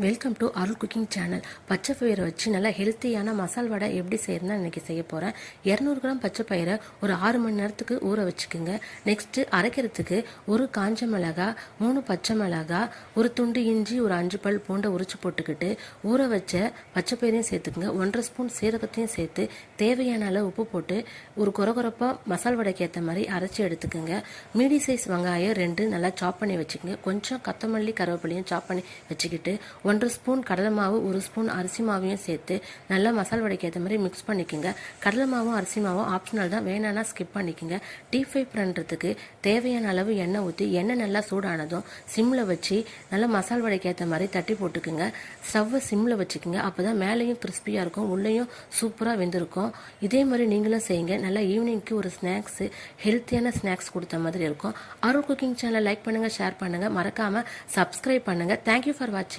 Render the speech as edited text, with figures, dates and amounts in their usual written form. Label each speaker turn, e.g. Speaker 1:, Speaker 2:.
Speaker 1: Welcome to Arul cooking channel. பச்சை பயிரை வச்சு நல்லா ஹெல்த்தியான மசால் வடை எப்படி செய்யறதுன்னு இன்றைக்கி செய்ய போகிறேன். 200 கிராம் பச்சை பயிரை ஒரு 6 மணி நேரத்துக்கு ஊற வச்சுக்கோங்க. நெக்ஸ்ட்டு அரைக்கிறதுக்கு ஒரு காஞ்ச மிளகாய், 3 பச்சை மிளகாய், ஒரு துண்டு இஞ்சி, ஒரு 5 பல் பூண்டை உரிச்சு போட்டுக்கிட்டு ஊற வச்ச பச்சை பயிரையும் சேர்த்துக்குங்க. 1.5 ஸ்பூன் சீரகத்தையும் சேர்த்து தேவையான அளவு உப்பு போட்டு ஒரு கொரகொரப்பாக மசால் வடைக்கு ஏற்ற மாதிரி அரைச்சி எடுத்துக்கோங்க. மீடியம் சைஸ் வெங்காயம் 2 நல்லா சாப் பண்ணி வச்சுக்கோங்க. கொஞ்சம் கொத்தமல்லி கருவேப்பிலையும் சாப் பண்ணி வச்சுக்கிட்டு 1 ஸ்பூன் கடலை மாவு, 1 ஸ்பூன் அரிசி மாவையும் சேர்த்து நல்லா மசால் வடைக்கு ஏற்ற மாதிரி மிக்ஸ் பண்ணிக்கோங்க. கடலை மாவும் அரிசி மாவும் ஆப்ஷனல் தான், வேணான்னா ஸ்கிப் பண்ணிக்கோங்க. டீப் ஃப்ரை பண்ணுறதுக்கு தேவையான அளவு எண்ணெய் ஊற்றி எண்ணெய் நல்லா சூடானதும் சிம்மில் வச்சு நல்லா மசால் வடைக்கு ஏற்ற மாதிரி தட்டி போட்டுக்குங்க. ஸ்டவ்வை சிம்மில் வச்சுக்கோங்க. அப்போ தான் மேலேயும் கிறிஸ்பியாக இருக்கும், உள்ளேயும் சூப்பராக வெந்திருக்கும். இதே மாதிரி நீங்களும் செய்யுங்க. நல்லா ஈவினிங்க்கு ஒரு ஸ்நாக்ஸு, ஹெல்த்தியான ஸ்நாக்ஸ் கொடுத்த மாதிரி இருக்கும். அருள் குக்கிங் சேனலை லைக் பண்ணுங்கள், ஷேர் பண்ணுங்கள், மறக்காமல் சப்ஸ்கிரைப் பண்ணுங்கள். தேங்க்யூ ஃபார் வாட்சிங்.